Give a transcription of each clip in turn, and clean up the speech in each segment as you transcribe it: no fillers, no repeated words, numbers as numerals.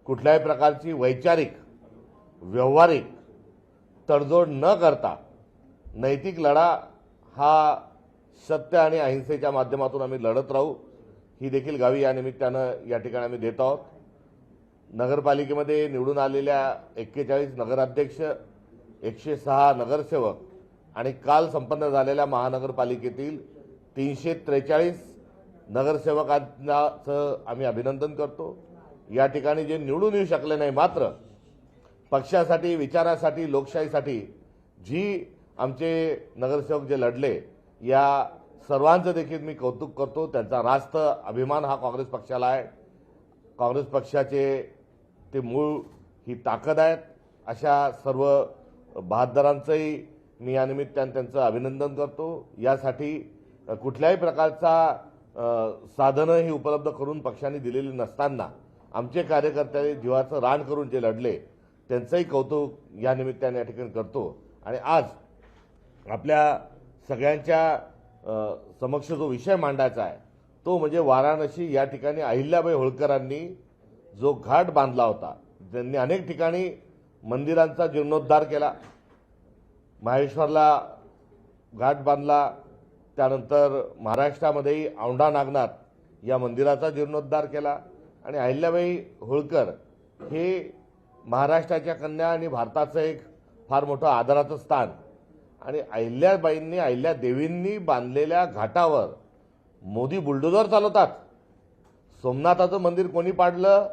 कुठल्याही प्रकारची वैचारिक व्यवहारिक तडजोड न करता नैतिक लढा हा सत्य आणि अहिंसेच्या माध्यमातून आम्ही लढत राहू ही देखील गावी या निमित्तानं या ठिकाणी आम्ही देत आहोत। नगरपालिकेमध्ये निवडून आलेल्या 41 नगराध्यक्ष, 106 नगरसेवक आणि काल संपन्न झालेल्या महानगरपालिकेतील 343 नगरसेवकांचं आम्ही अभिनंदन करतो। या ठिकाणी जे निवडून येऊ शकले नाही, मात्र पक्षासाठी, विचारासाठी, लोकशाहीसाठी जी आमचे नगरसेवक जे लढले, या सर्वांचं देखील मी कौतुक करतो। त्यांचा रास्त अभिमान हा काँग्रेस पक्षाला आहे। काँग्रेस पक्षाचे ते मूळ ही ताकद आहेत। अशा सर्व बहादरांचंही मी या निमित्ताने त्यांचं अभिनंदन करतो। यासाठी कुठल्याही प्रकारचा साधनं ही उपलब्ध करून पक्षाने दिलेली नसताना आमचे कार्यकर्ते जीवाचं रान करून जे लढले त्यांचंही कौतुक या निमित्ताने या ठिकाणी करतो। आणि आज आपल्या सगळ्यांच्या समक्ष जो विषय मांडायचा आहे तो म्हणजे वाराणसी या ठिकाणी अहिल्याबाई होळकरांनी जो घाट बांधला होता, त्यांनी अनेक ठिकाणी मंदिरांचा जीर्णोद्धार केला, माहेश्वरला घाट बांधला, त्यानंतर महाराष्ट्रामध्येही औंढा नागनाथ या मंदिराचा जीर्णोद्धार केला। आणि अहिल्याबाई होळकर हे महाराष्ट्राच्या कन्या आणि भारताचं एक फार मोठं आदराचं स्थान। आणि अहिल्याबाईंनी, अहिल्यादेवींनी बांधलेल्या घाटावर मोदी बुलडोजर चालवतात। सोमनाथाचं मंदिर कोणी पाडलं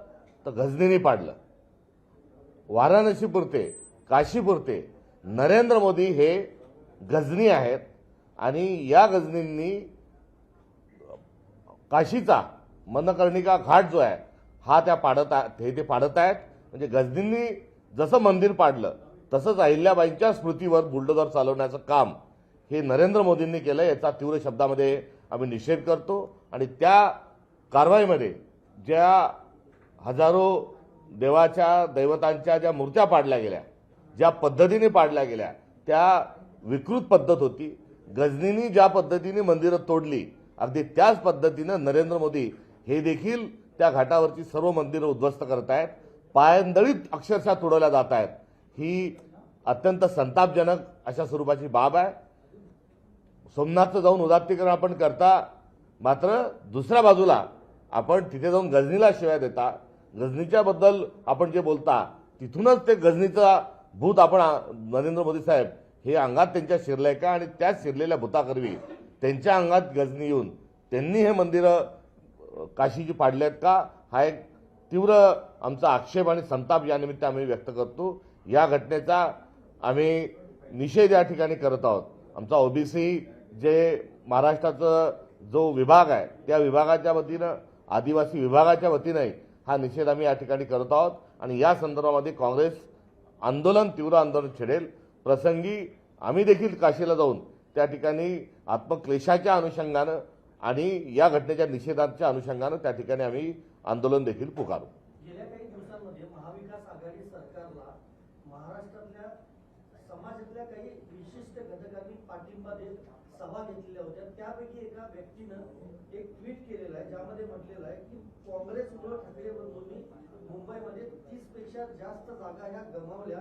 तर गझनीनी पाडलं। वाराणसीपुरते, काशीपुरते नरेंद्र मोदी हे गझनी आहेत आणि या गझनींनी काशीचा मनकर्णिका घाट जो आहे हा ते पाडत आहेत। म्हणजे गझनींनी जसं मंदिर पाडलं तसंच अहिल्याबाईंच्या स्मृतीवर बुलडोजर चालवण्याचं काम हे नरेंद्र मोदींनी केलं। याचा तीव्र शब्दामध्ये आम्ही निषेध करतो। आणि त्या कारवाईमध्ये ज्या हजारो देवाच्या, दैवतांच्या ज्या मूर्त्या पाडल्या गेल्या, ज्या पद्धतीने पाडल्या गेल्या, त्या विकृत पद्धत होती। गझनींनी ज्या पद्धतीने मंदिरं तोडली, अगदी त्याच पद्धतीनं नरेंद्र मोदी हे देखील त्या घाटावरची सर्व मंदिरं उद्ध्वस्त करत आहेत, पायंदळीत अक्षरशः तोडवल्या जात आहेत। ही अत्यंत संतापजनक अशा स्वरूपाची बाब आहे। सोमनाथचं जाऊन उदात्तीकरण आपण करता, मात्र दुसऱ्या बाजूला आपण तिथे जाऊन गझनीला शिवाय देता। गझनीच्या बद्दल आपण जे बोलता तिथूनच ते गझनीचा भूत आपण नरेंद्र मोदी साहेब हे अंगात त्यांच्या शिरलंय का? आणि त्या शिरलेल्या भूताकरवी त्यांच्या अंगात गझनी येऊन त्यांनी हे मंदिरं काशीची पाडले आहेत का? हा एक तीव्र आमचा आक्षेप आणि संताप या निमित्त आम्ही व्यक्त करतो। या घटनेचा आम्ही निषेध या ठिकाणी करत आहोत। आमचा ओबीसी जे महाराष्ट्राचा जो विभाग आहे त्या विभागाच्या वतीनं, आदिवासी विभागाच्या वतीनं हा निषेध आम्ही या ठिकाणी करत आहोत। आणि या संदर्भामध्ये काँग्रेस तीव्र आंदोलन छेडेल। प्रसंगी आम्ही देखील काशीला जाऊन त्या ठिकाणी आत्मक्लेशाच्या अनुषंगानं आणि या घटनेच्या निषेधाच्या अनुषंगानं त्या ठिकाणी आम्ही आंदोलन देखील पुकारू। गेल्या काही दिवसांमध्ये महाविकास आघाडी सरकारला महाराष्ट्रातल्या समाजातल्या काही विशिष्ट घटकांनी पाठिंबा देत सभा घेतलेल्या होत्या। त्यापैकी एका व्यक्तीनं एक ट्विट केलेलं आहे ज्यामध्ये म्हटलेलं आहे की काँग्रेसमुळे ठाकरे बंधूंनी मुंबईमध्ये 30 पेक्षा जास्त जागा ह्या गमावल्या,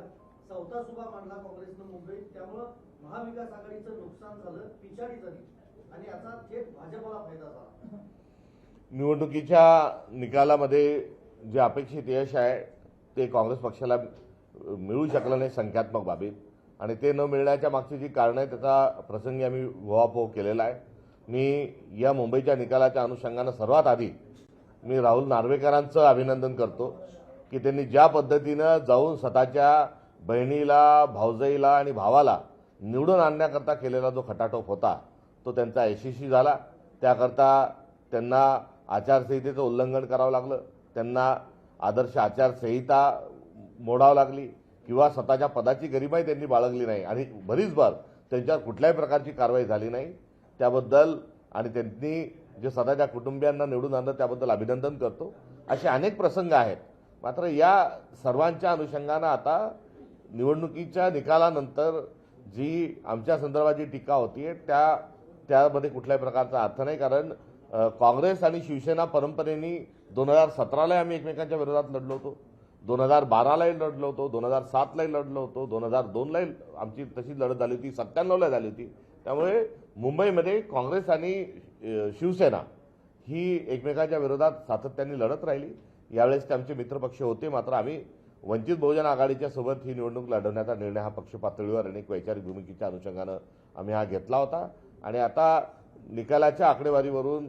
चौथा सुभा मांडला काँग्रेसनं मुंबईत, त्यामुळे महाविकास आघाडीचं नुकसान झालं, पिछाडी झाली आणि याचा थेट भाजपला फायदा झाला। निवडणुकीच्या निकालामध्ये जे अपेक्षित यश आहे ते काँग्रेस पक्षाला मिळू शकलं नाही संख्यात्मक बाबीत। आणि ते न मिळण्याच्या मागची जी कारणं आहे त्याचा प्रसंगी आम्ही उहापोह केलेला आहे। मी या मुंबईच्या निकालाच्या अनुषंगानं सर्वात आधी मी राहुल नार्वेकरांचं अभिनंदन करतो की त्यांनी ज्या पद्धतीनं जाऊन स्वतःच्या बहिणीला, भाऊजाईला आणि भावाला निवडून आणण्याकरता केलेला जो खटाटोप होता तो त्यांचा यशस्वी झाला। त्याकरता त्यांना आचारसंहितेचं उल्लंघन करावं लागलं, त्यांना आदर्श आचारसंहिता मोडावं लागली किंवा स्वतःच्या पदाची गरिमाही त्यांनी बाळगली नाही आणि भरीसभर त्यांच्यावर कुठल्याही प्रकारची कारवाई झाली नाही। त्याबद्दल आणि त्यांनी जे स्वतःच्या कुटुंबियांना निवडून आणलं त्याबद्दल अभिनंदन करतो। असे अनेक प्रसंग आहेत। मात्र या सर्वांच्या अनुषंगानं आता निवडणुकीच्या निकालानंतर जी आमच्या संदर्भात जी टीका होती त्यामध्ये कुठल्याही प्रकारचा अर्थ नाही। कारण काँग्रेस आणि शिवसेना परंपरेने 2017ला आम्ही एकमेकांच्या विरोधात लढलो होतो। 2012लाही लढलो होतो, 2007लाही लढलो होतो, 2002लाही आमची तशी लढत झाली होती, 97ला झाली होती. त्यामुळे मुंबईमध्ये काँग्रेस आणि शिवसेना ही एकमेकांच्या विरोधात सातत्याने लढत राहिली. यावेळेस ते आमचे मित्रपक्ष होते, मात्र आम्ही वंचित बहुजन आघाडीच्या सोबत ही निवडणूक लढवण्याचा निर्णय हा पक्ष पातळीवर अनेक वैचारिक भूमिकेच्या अनुषंगानं आम्ही हा घेतला होता. आणि आता निकालाच्या आकडेवारीवरून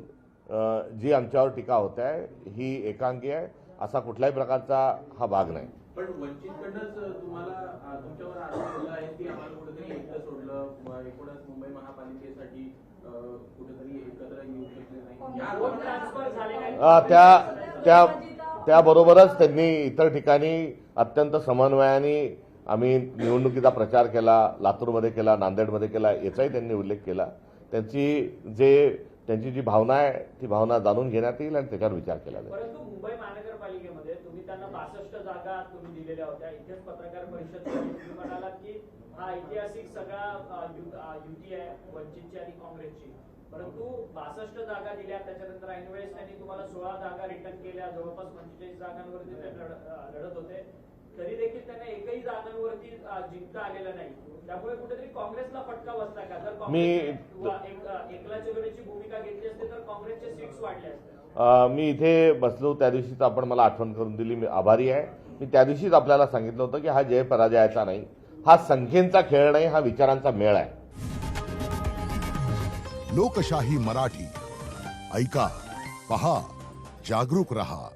जी आमच्यावर टीका होत आहे ही एकांगी आहे, असा कुठल्याही प्रकारचा हा भाग नाही. पण वंचितकडनंच तुम्हाला तुमच्यावर आरोप केला आहे की आम्हाला कुठेतरी एकटं सोडलं, एकूणच मुंबई महापालिकेसाठी कुठेतरी एकत्र येऊ शकले नाही. या त्याबरोबरच त्यांनी इतर ठिकाणी अत्यंत समन्वयाने आम्ही निवडणुकीचा प्रचार केला, लातूरमध्ये केला, नांदेडमध्ये केला, याचाही त्यांनी उल्लेख केला. त्यांची जी भावना आहे ती भावना जाणून घेण्यात येईल आणि त्याच्यावर विचार केला जाईल. परंतु मुंबई महानगरपालिकेमध्ये तुम्ही त्यांना 62 जागा तुम्ही दिलेल्या होत्या. इथेच पत्रकार परिषद तुम्ही म्हणालात की हा ऐतिहासिक सगळा युती आहे वंचितची आणि काँग्रेसची. परंतु 62 जागा दिल्या, त्याच्यानंतर ऐनवेळेस त्यांनी तुम्हाला 16 जागा रिटर्न केल्या. जवळपास 45 जागांवरती ते लढत होते, तरी देखील त्यांना एकही जागांवरती जिंकता आलेलं नाही. त्यामुळे कुठेतरी काँग्रेसला फटका बसला का? जर एकला चलोनीची भूमिका घेतली असते तर काँग्रेसचे सीट्स वाढले असते. मी इथे बसलो त्या दिवशीच आपण मला आठवण करून दिली, मी आभारी आहे. मी त्या दिवशीच आपल्याला सांगितलं होतं की हा जय पराजयाचा नाही, हा संख्येचा खेळ नाही, हा विचारांचा मेळ आहे. लोकशाही मराठी ऐका, पहा, जागरूक रहा.